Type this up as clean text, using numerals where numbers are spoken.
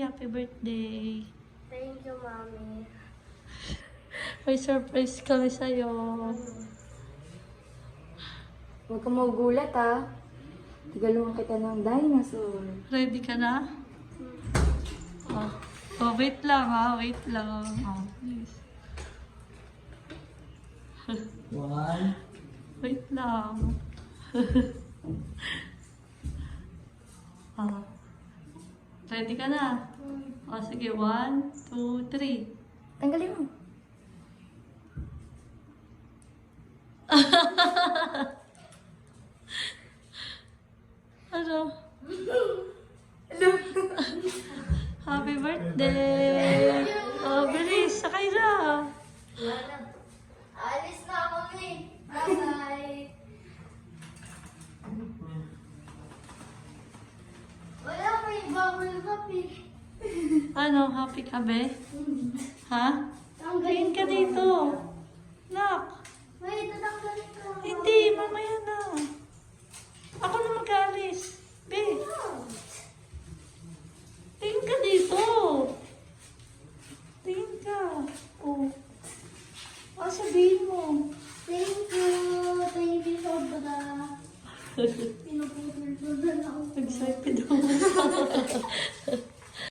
Happy birthday. Thank you, Mommy. May surprise kami sa'yo. Huwag kang magugulat ha. Tigalungan kita ng dinosaur. Ready ka na? Oh, wait lang ha. Wait lang. Oh, please. One. Wait lang. Oh. Ready ka na? Oh, sige. 1, 2, 3. Tanggalin mo. Ano? Happy birthday! Oh, bilis! Sakay na! Alis na kami. Bye-bye. Wala pa yung bubble wrap eh. Ano? Happy ka be? Ha? Tingin ka dito. Nak! Wait, tatanggalin ko. Hindi, mamaya na. Ako na mag-alis. Be, tingin ka dito. Tingin ka. Oh. Ano sabihin mo? Thank you. Thank you, sobra. Pinuputol-putol ako. Excited ako.